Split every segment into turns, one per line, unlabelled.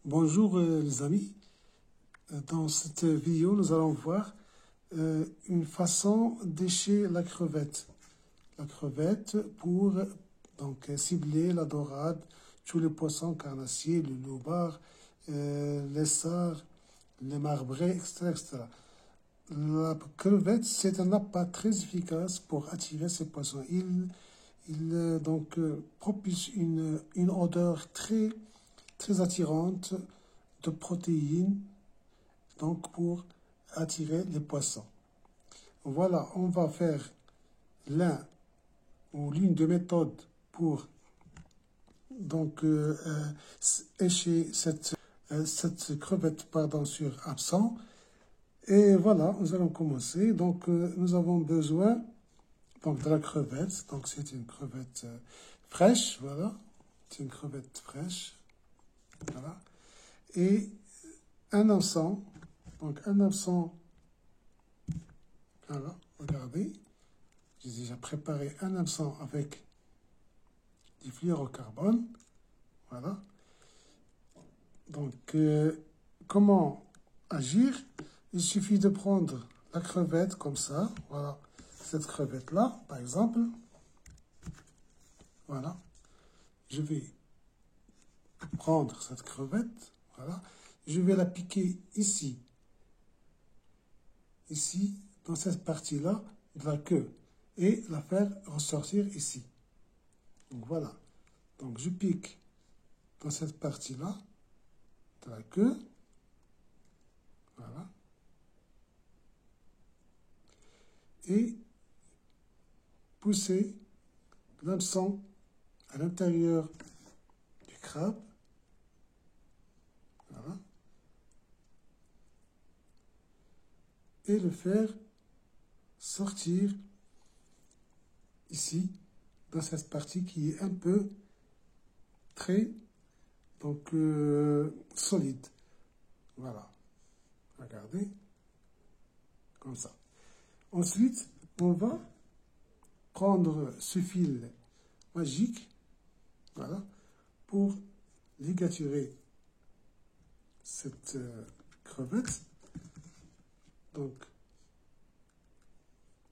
Bonjour les amis. Dans cette vidéo, nous allons voir une façon d'écher la crevette. La crevette pour cibler la dorade, tous les poissons carnassiers, le loubar, les sards, les marbrés, etc., etc. La crevette, c'est un appât très efficace pour attirer ces poissons. Il propulse une odeur très attirante de protéines, donc pour attirer les poissons. Voilà, on va faire l'une des méthodes pour écher cette crevette sur hameçon. Et voilà, nous allons commencer. Nous avons besoin de la crevette. Donc, c'est une crevette fraîche, voilà. C'est une crevette fraîche, voilà. Et un hameçon. Donc, un hameçon, voilà, regardez. J'ai déjà préparé un hameçon avec du fluorocarbone, voilà. Donc, comment agir? Il suffit de prendre la crevette comme ça, voilà, cette crevette-là, par exemple. Voilà, je vais prendre cette crevette, voilà, je vais la piquer ici, dans cette partie-là de la queue, et la faire ressortir ici. Donc voilà, donc je pique dans cette partie-là de la queue, voilà, et pousser l'hameçon à l'intérieur du crabe, voilà, et le faire sortir ici, dans cette partie qui est un peu très solide. Voilà, regardez, comme ça. Ensuite, on va prendre ce fil magique, voilà, pour ligaturer cette crevette. Donc,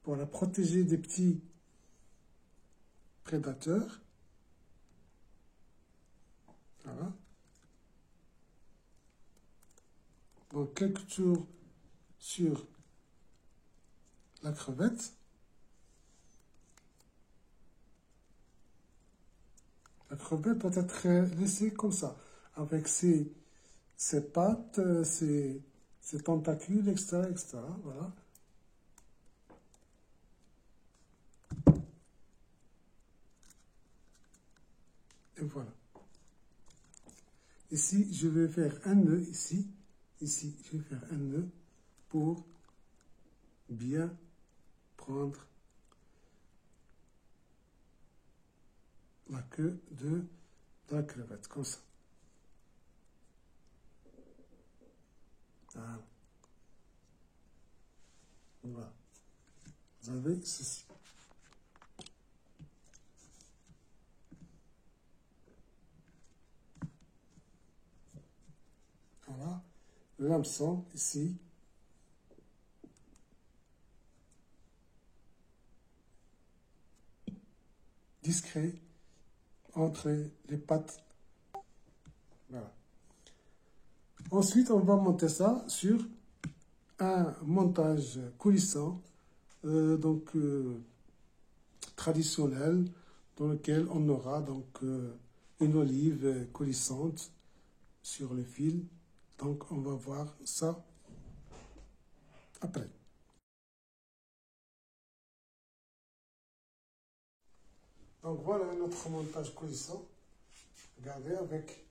pour la protéger des petits prédateurs. Voilà. Donc, quelques tours sur la crevette. La crevette doit être laissée comme ça, avec ses pattes, ses tentacules, etc., etc. Voilà. Et voilà. Ici, je vais faire un nœud ici. Ici, je vais faire un nœud pour bien prendre la queue de la crevette, comme ça. Voilà. Voilà. Vous avez ceci. Voilà. L'hameçon ici. Discret entre les pattes. Voilà. Ensuite, on va monter ça sur un montage coulissant, traditionnel, dans lequel on aura une olive coulissante sur le fil. Donc, on va voir ça après. Donc, voilà notre montage coulissant. Regardez, avec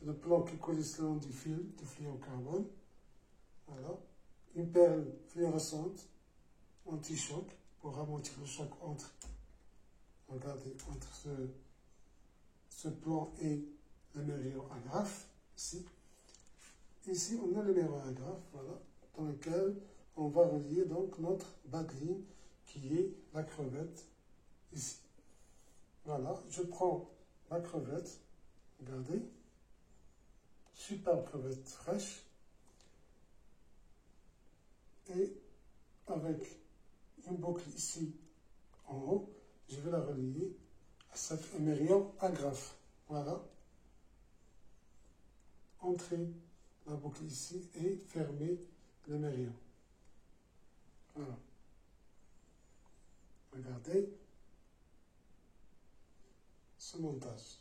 le plan qui coulisse le long du fil, du fluorocarbone. Voilà. Une perle fluorescente anti-choc pour ralentir le choc regardez, entre ce plan et le mério agrafe, ici. Ici, on a le mério agrafe, voilà, dans lequel on va relier donc notre bagueline qui est la crevette, ici. Voilà, je prends la crevette, regardez, superbe crevette fraîche. Et avec une boucle ici en haut, je vais la relier à cet émerillon agrafe. Voilà. Entrer la boucle ici et fermer l'émerillon. Voilà. Regardez ce montage.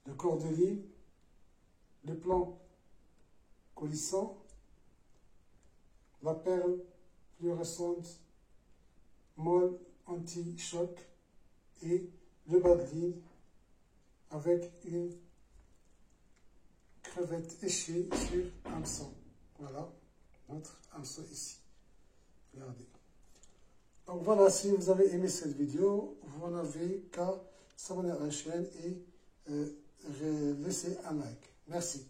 Le cordelier, le plan coulissant, la perle fluorescente molle anti-choc et le bas de ligne avec une crevette échée sur hameçon. Voilà notre hameçon ici. Regardez. Donc voilà, si vous avez aimé cette vidéo, vous n'avez qu'à s'abonner à la chaîne et laisser un like. Merci.